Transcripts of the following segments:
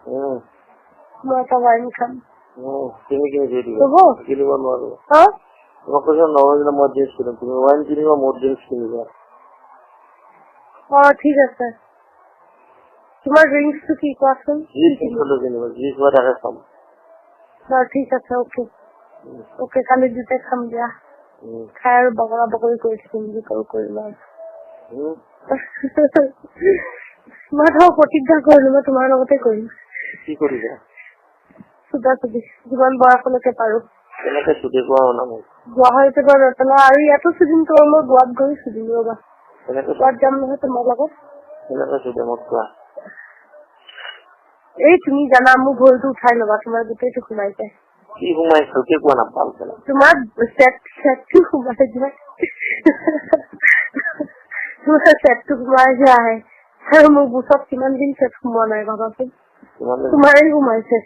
মই এটা ৱাইন খাম। কিনি দিব হ'ব কিনিব নোৱাৰো। হা তোমাক কৈছো নগলে মই ড্ৰেছ কিনিম, তুমি ৱাইন কিনিবা মোৰ ড্ৰেছ কিনিবা। ঠিক আছে। তোমাৰ ড্ৰিংকছটো কি কোৱাচোন? কিনিবা যি খোৱা তাকে খাম। ঠিক আছে অকে কালি দুটাই খাম দিয়া। খাই আৰু বগৰা বগৰী কৰি থাকিম যি কৰো কৰিম আৰু। মই ধৰক প্ৰতিজ্ঞা কৰিলো মই তোমাৰ লগতে কৰিম। কি কৰিবা? চুদা চুদি যিমান বয়সলৈকে পাৰো। কেনেকে চুদি পোৱা না মোক? গুৱাহাটীতে বাৰু নেপেলা আৰু ইয়াতো চুদিম তো মই গোৱাত গৈ চুদিম ৰবা। গোৱাত যাম নহয় তোমাৰ লগত। কেনেকে চুদে মোক কোৱা? এই তুমি জানা মোৰ ভৰিটো উঠাই ল'বা, তোমাৰ গোটেইটো সোমাই যায়। কি সোমাইছো কি কোৱা নাপাল তোমাৰ চেটটো সোমাই যায়। তোমাৰ চেটটো সোমাই যায় আৰু মোৰ বুচত কিমান দিন চেট সোমোৱা নাই ভাবাচোন। তোমাৰেই সোমাইছে।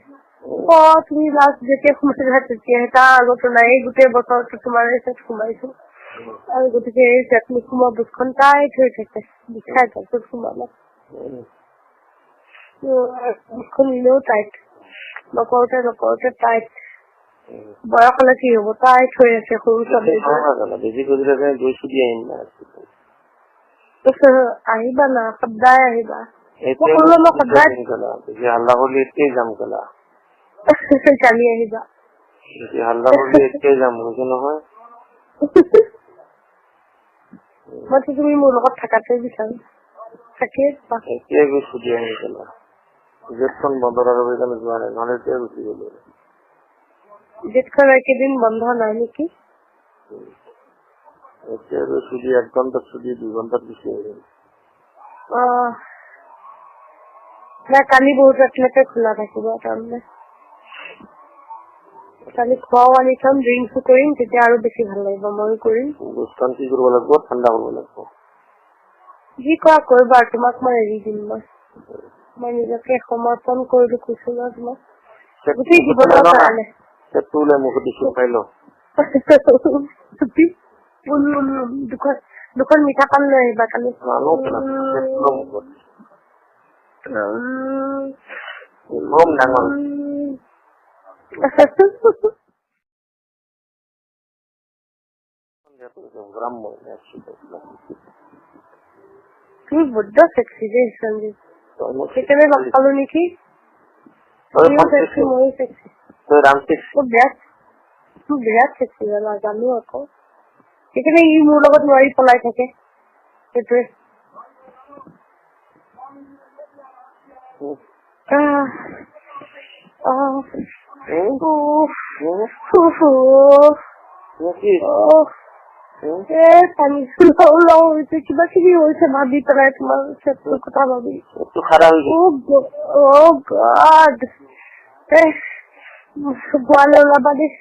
তুমি লাষ্ট যেতিয়া সোমাইছা তেতিয়াহে, তাৰ আগতো নাই। এই গোটেই বছৰটো তোমাৰে চেট সোমাইছো আৰু গতিকে এই চেট নোসোমোৱা বুচখন টাইট হৈ থাকে, বিষাই থাকে সোমালে। বুচখন নিলেও টাইট, নকৰোতে টাইট। বয়স হলে কি হব? টাইট হৈ আছে সৰু ছোৱালী। আহিবা না, সদায় আহিবা। হাল্লা কৰিলে এতিয়াই যাম কলা। কালি আহিবা। হাল্লা কৰিলে এতিয়াই যাম কৈছে নহয়। মই তুমি মোৰ লগত থকাতে বিচাৰো। এতিয়াই গৈ ছুটি আহি কলা। গেটখন বন্ধ কৰাৰ কাৰণে যোৱা নাই, নহলে এতিয়াই গুচি গলো। গেটখন একেদিন বন্ধ নাই নেকি? এতিয়া ছুটি 1 ঘন্টা ছুটি 2 ঘন্টাত গুচি আহিল। কালি বহুত ৰাতিলৈকে খোলা থাকিব তাৰমানে। কালি খোৱাও আনি থম, ড্ৰিংকছো কৰিম, তেতিয়া আৰু বেছি ভাল লাগিব। ময়ো কৰিম। বুচখন কি কৰিব লাগিব? ঠাণ্ডা কৰিব লাগিব। যি কৰা কৰিবা, তোমাক মই এৰি দিম। মই নিজকে সমৰ্পণ কৰিলো কৈছো ন তোমাক গোটেই জীৱনৰ কাৰণে। দুখন মিঠা পান লৈ আহিবা কালি। তুমি বড্ড চেক্সি দেই সঞ্জীৱ, সেইকাৰণে লগ পালো নেকি? ময়ো চেক্সি। বিৰাট চেক্সি জানা, জানো আকৌ। সেইকাৰণে ই মোৰ লগত নোৱাৰি পলাই থাকে। সেইটোৱে কিবা কিবি হৈছে ভাবি পেলাই, তোমাৰ কথা ভাবি। গোৱালে ওলাবা দেই।